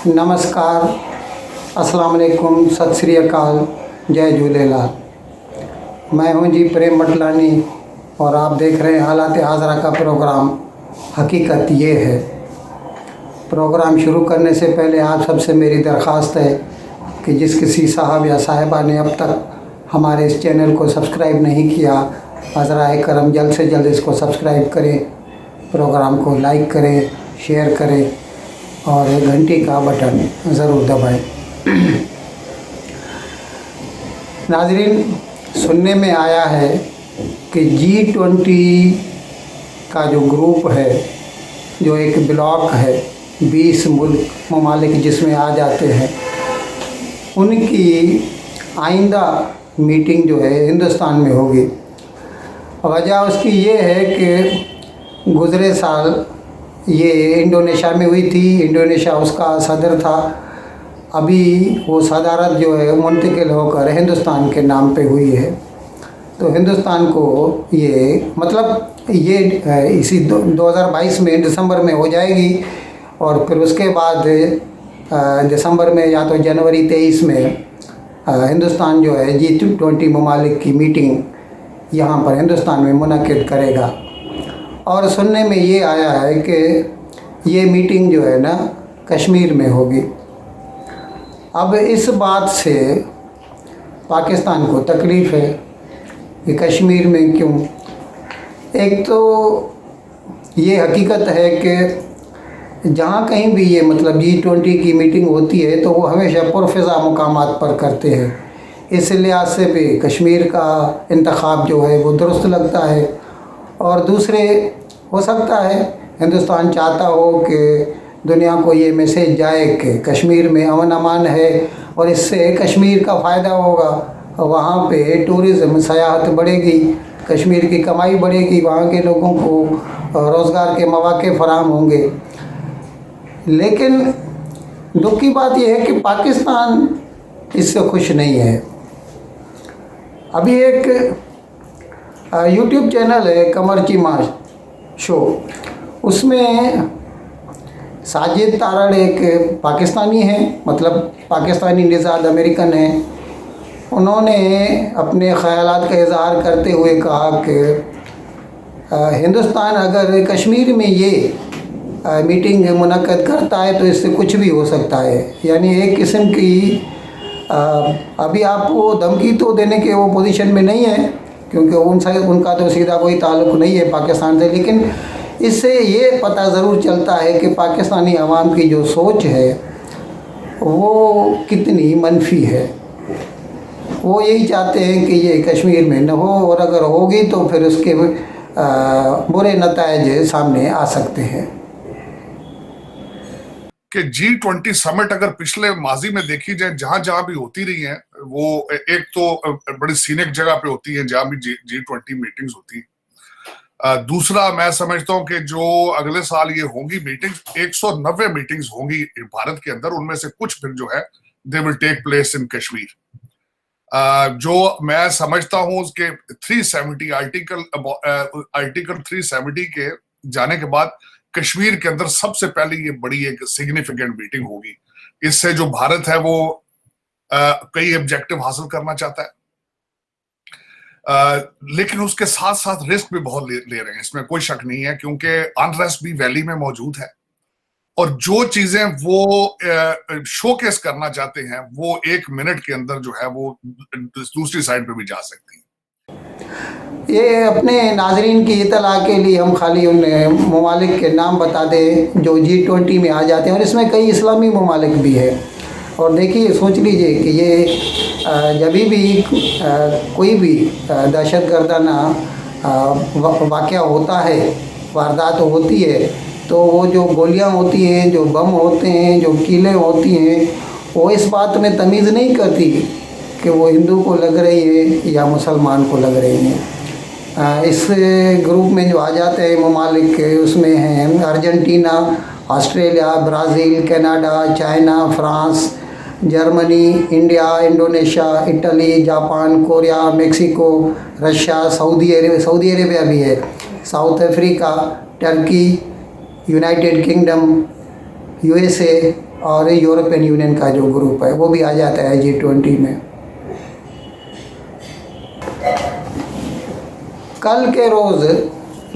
नमस्कार, अस्सलाम वालेकुम, सत श्री अकाल, जय झूलेलाल। मैं हूं जी प्रेम मटलानी और आप देख रहे हैं हालात हाज़रा का प्रोग्राम हकीकत ये है। प्रोग्राम शुरू करने से पहले आप सबसे मेरी दरख्वास्त है कि जिस किसी साहब या साहिबा ने अब तक हमारे इस चैनल को सब्सक्राइब नहीं किया, हज़राए करम जल्द से जल्द इसको सब्सक्राइब करें, प्रोग्राम को लाइक करें, शेयर करें और घंटी का बटन ज़रूर दबाएं। नाज़रीन, सुनने में आया है कि G20 का जो ग्रुप है, जो एक ब्लॉक है 20 मुल्क ममालिक जिसमें आ जाते हैं, उनकी आइंदा मीटिंग जो है हिंदुस्तान में होगी। वजह उसकी ये है कि गुज़रे साल ये इंडोनेशिया में हुई थी। इंडोनेशिया उसका सदर था। अभी वो सदारत जो है मुंतकिल होकर हिंदुस्तान के नाम पे हुई है। तो हिंदुस्तान को ये मतलब ये इसी 2022 में दिसंबर में हो जाएगी और फिर उसके बाद दिसंबर में या तो जनवरी 23 में हिंदुस्तान जो है G20 ममालिक की मीटिंग यहाँ पर हिंदुस्तान में मुनक़िद करेगा। और सुनने में ये आया है कि ये मीटिंग जो है ना कश्मीर में होगी। अब इस बात से पाकिस्तान को तकलीफ़ है कि कश्मीर में क्यों। एक तो ये हकीकत है कि जहाँ कहीं भी ये मतलब G20 की मीटिंग होती है तो वो हमेशा पुरफ़िज़ा मुकामात पर करते हैं। इस लिहाज से भी कश्मीर का इंतख़ाब जो है वो दुरुस्त लगता है। और दूसरे हो सकता है हिंदुस्तान चाहता हो कि दुनिया को ये मैसेज जाए कि कश्मीर में अमन अमान है और इससे कश्मीर का फ़ायदा होगा। वहाँ पे टूरिज़्म सयाहत बढ़ेगी, कश्मीर की कमाई बढ़ेगी, वहाँ के लोगों को रोज़गार के मौके फराहम होंगे। लेकिन दुख की बात यह है कि पाकिस्तान इससे खुश नहीं है। अभी एक यूट्यूब चैनल है कमर चीमा शो, उसमें साजिद तारड़ एक पाकिस्तानी हैं, मतलब पाकिस्तानी निज़ाद अमेरिकन हैं। उन्होंने अपने ख़यालात का इज़हार करते हुए कहा कि हिंदुस्तान अगर कश्मीर में ये मीटिंग मुनक़्क़द करता है तो इससे कुछ भी हो सकता है। यानी एक किस्म की अभी आपको धमकी तो देने के वो पोजीशन में नहीं है क्योंकि उनका तो सीधा कोई ताल्लुक़ नहीं है पाकिस्तान से, लेकिन इससे ये पता ज़रूर चलता है कि पाकिस्तानी अवाम की जो सोच है वो कितनी मनफी है। वो यही चाहते हैं कि ये कश्मीर में न हो और अगर होगी तो फिर उसके बुरे नताइज सामने आ सकते हैं। कि G20 समिट अगर पिछले माजी में देखी जाए जहां जहां भी होती रही हैं, वो एक तो बड़ी सीनिक जगह पे होती है जहां भी G20 मीटिंग्स होती हैं। दूसरा मैं समझता हूं कि जो अगले साल ये होंगी मीटिंग्स 190 मीटिंग्स होंगी भारत के अंदर, उनमें से कुछ फिर जो है they will take place in Kashmir. जो मैं समझता हूं उसके 370 आर्टिकल 370 के जाने के बाद कश्मीर के अंदर सबसे पहले ये बड़ी एक सिग्निफिकेंट मीटिंग होगी। इससे जो भारत है वो कई ऑब्जेक्टिव हासिल करना चाहता है, लेकिन उसके साथ साथ रिस्क भी बहुत ले रहे हैं, इसमें कोई शक नहीं है, क्योंकि अनरेस्ट भी वैली में मौजूद है और जो चीजें वो शोकेस करना चाहते हैं वो 1 मिनट के अंदर जो है वो दूसरी साइड पे भी जा सकती है। ये अपने नाजरीन की इतला के लिए हम खाली उन ममालिक के नाम बता दें जो G20 में आ जाते हैं, और इसमें कई इस्लामी ममालिक भी है। और देखिए, सोच लीजिए कि ये जब भी कोई भी दहशत गर्दाना वाक़या होता है, वारदात होती है, तो वो जो गोलियां होती हैं, जो बम होते हैं, जो कीलें होती हैं, वो इस बात में तमीज़ नहीं करती कि वो हिंदू को लग रही है या मुसलमान को लग रही है। इस ग्रुप में जो आ जाते हैं ममालिक, उसमें हैं Argentina, Australia, Brazil, Canada, China, France, Germany, India, Indonesia, Italy, Japan, Korea, Mexico, Russia, Saudi Arabia भी है, south Africa, Turkey, United kingdom, USA, और यूरोपियन यूनियन का जो ग्रुप है वो भी आ जाता है G20 में। कल के रोज़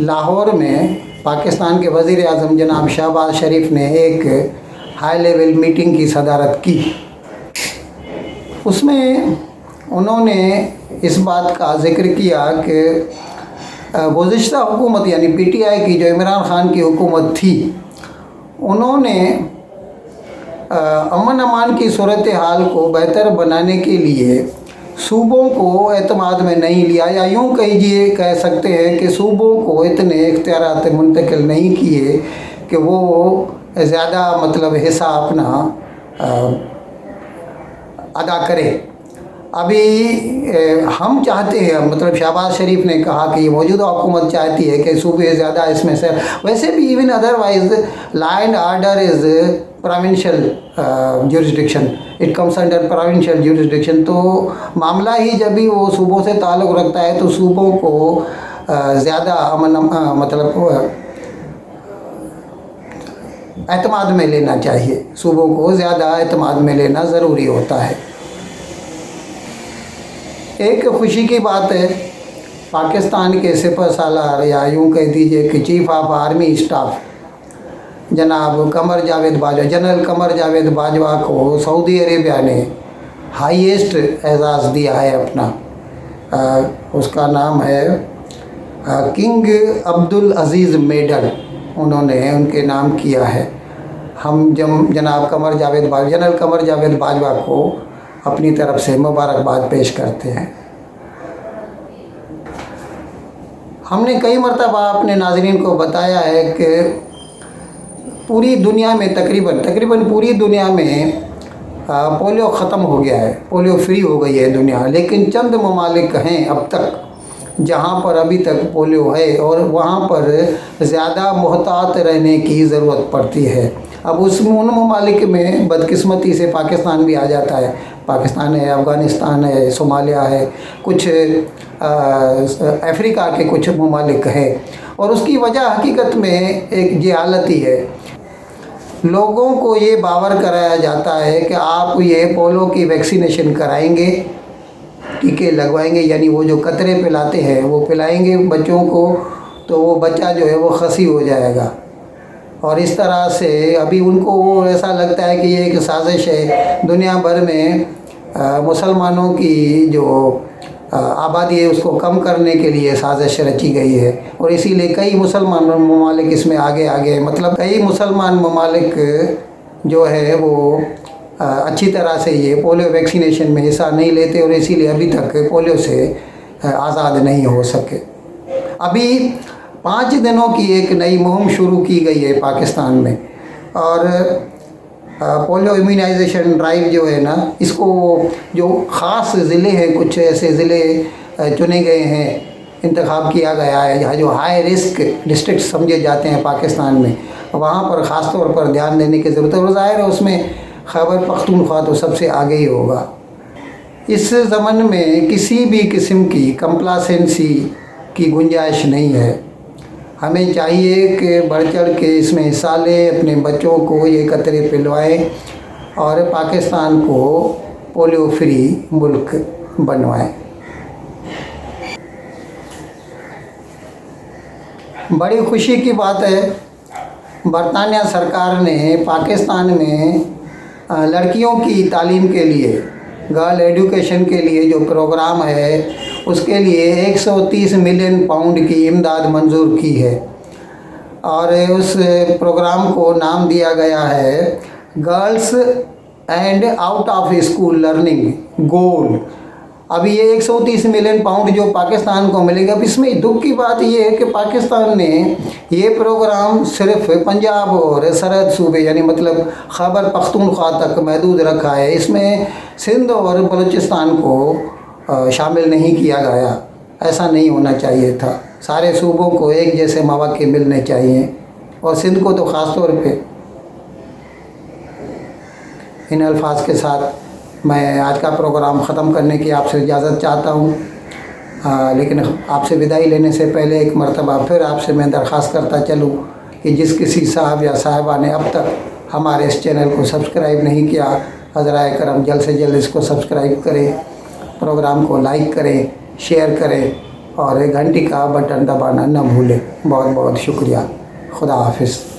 लाहौर में पाकिस्तान के वज़ीर आज़म जनाब शहबाज शरीफ ने एक हाई लेवल मीटिंग की सदारत की। उसमें उन्होंने इस बात का ज़िक्र किया कि गुज़िश्ता हुकूमत यानी PTI की जो इमरान ख़ान की हुकूमत थी, उन्होंने अमन अमान की सूरत हाल को बेहतर बनाने के लिए सूबों को एतमाद में नहीं लिया, या यूँ कह सकते हैं कि सूबों को इतने इख्तियारात मुंतकिल नहीं किए कि वो ज़्यादा मतलब हिस्सा अपना अदा करे। अभी हम चाहते हैं, मतलब शहबाज शरीफ ने कहा कि ये मौजूदा हुकूमत चाहती है कि सूबे ज़्यादा इसमें से, वैसे भी even otherwise law and order is provincial jurisdiction, it comes under provincial jurisdiction. तो मामला ही जब भी वो सूबों से ताल्लुक़ रखता है तो सूबों को ज़्यादा मतलब एतमाद में लेना चाहिए, सूबों को ज़्यादा एतमाद में लेना ज़रूरी होता है। एक खुशी की बात है, पाकिस्तान के सिपह सालार या यूँ कह दीजिए कि चीफ ऑफ आर्मी स्टाफ जनाब कमर जावेद बाजवा, जनरल कमर जावेद बाजवा को सऊदी अरेबिया ने हाईएस्ट एजाज़ दिया है अपना। उसका नाम है किंग अब्दुल अज़ीज़ मेडल, उन्होंने उनके नाम किया है। हम जनाब कमर जावेद बाजवा, जनरल कमर जावेद बाजवा को अपनी तरफ से मुबारकबाद पेश करते हैं। हमने कई मरतबा अपने नाज़रीन को बताया है कि पूरी दुनिया में तकरीबन पूरी दुनिया में पोलियो ख़त्म हो गया है, पोलियो फ्री हो गई है दुनिया, लेकिन चंद ममालिक हैं अब तक जहाँ पर अभी तक पोलियो है और वहाँ पर ज़्यादा मोहतात रहने की ज़रूरत पड़ती है। अब उन ममालिक में बदकिस्मती से पाकिस्तान भी आ जाता है। पाकिस्तान है, अफ़गानिस्तान है, सोमालिया है, कुछ अफ्रीका के कुछ ममालिक हैं, और उसकी वजह हकीकत में एक जहालती है। लोगों को ये बावर कराया जाता है कि आप ये पोलियो की वैक्सीनेशन कराएंगे, टीके लगवाएंगे, यानी वो जो कतरे पिलाते हैं वो पिलाएंगे बच्चों को, तो वो बच्चा जो है वो खसी हो जाएगा। और इस तरह से अभी उनको ऐसा लगता है कि ये एक साजिश है, दुनिया भर में मुसलमानों की जो आबादी है उसको कम करने के लिए साजिश रची गई है। और इसीलिए कई मुसलमान ममालिक इसमें आगे मतलब कई मुसलमान ममालिक जो है वो अच्छी तरह से ये पोलियो वैक्सीनेशन में हिस्सा नहीं लेते, और इसीलिए अभी तक पोलियो से आज़ाद नहीं हो सके। अभी 5 दिनों की एक नई मुहिम शुरू की गई है पाकिस्तान में, और पोलियो इम्यूनाइजेशन ड्राइव जो है ना, इसको जो ख़ास ज़िले हैं, कुछ ऐसे ज़िले चुने गए हैं, इंतखाब किया गया है जहाँ जो हाई रिस्क डिस्ट्रिक्ट समझे जाते हैं पाकिस्तान में, वहाँ पर ख़ास तौर पर ध्यान देने की ज़रूरत है। और ज़ाहिर है उसमें खैबर पख्तूनख्वा तो सबसे आगे ही होगा। इस ज़माने में किसी भी किस्म की कंप्लासेंसी की गुंजाइश नहीं है। हमें चाहिए कि बढ़ चढ़ के इसमें हिस्सा लें, अपने बच्चों को ये कतरे पिलवाएं और पाकिस्तान को पोलियो फ्री मुल्क बनवाएं। बड़ी खुशी की बात है, बरतानिया सरकार ने पाकिस्तान में लड़कियों की तालीम के लिए, गर्ल एजुकेशन के लिए जो प्रोग्राम है उसके लिए 130 मिलियन पाउंड की इमदाद मंजूर की है, और उस प्रोग्राम को नाम दिया गया है girls and out of school learning goal. अभी ये 130 मिलियन पाउंड जो पाकिस्तान को मिलेगा। अब इसमें दुख की बात ये है कि पाकिस्तान ने ये प्रोग्राम सिर्फ पंजाब और सरहद सूबे यानी मतलब खैबर पख्तूनख्वा तक महदूद रखा है। इसमें सिंध और बलूचिस्तान को शामिल नहीं किया गया। ऐसा नहीं होना चाहिए था। सारे सूबों को एक जैसे मौक़े मिलने चाहिए, और सिंध को तो ख़ास तौर पे। इन अल्फाज के साथ मैं आज का प्रोग्राम ख़त्म करने की आपसे इजाज़त चाहता हूँ, लेकिन आपसे विदाई लेने से पहले एक मरतबा फिर आपसे मैं दरख्वास्त करता चलूँ कि जिस किसी साहब या साहिबा ने अब तक हमारे इस चैनल को सब्सक्राइब नहीं किया, हज़राए करम जल्द से जल्द इसको सब्सक्राइब करें, प्रोग्राम को लाइक करें, शेयर करें और घंटी का बटन दबाना न भूलें। बहुत बहुत शुक्रिया। खुदा हाफिज़।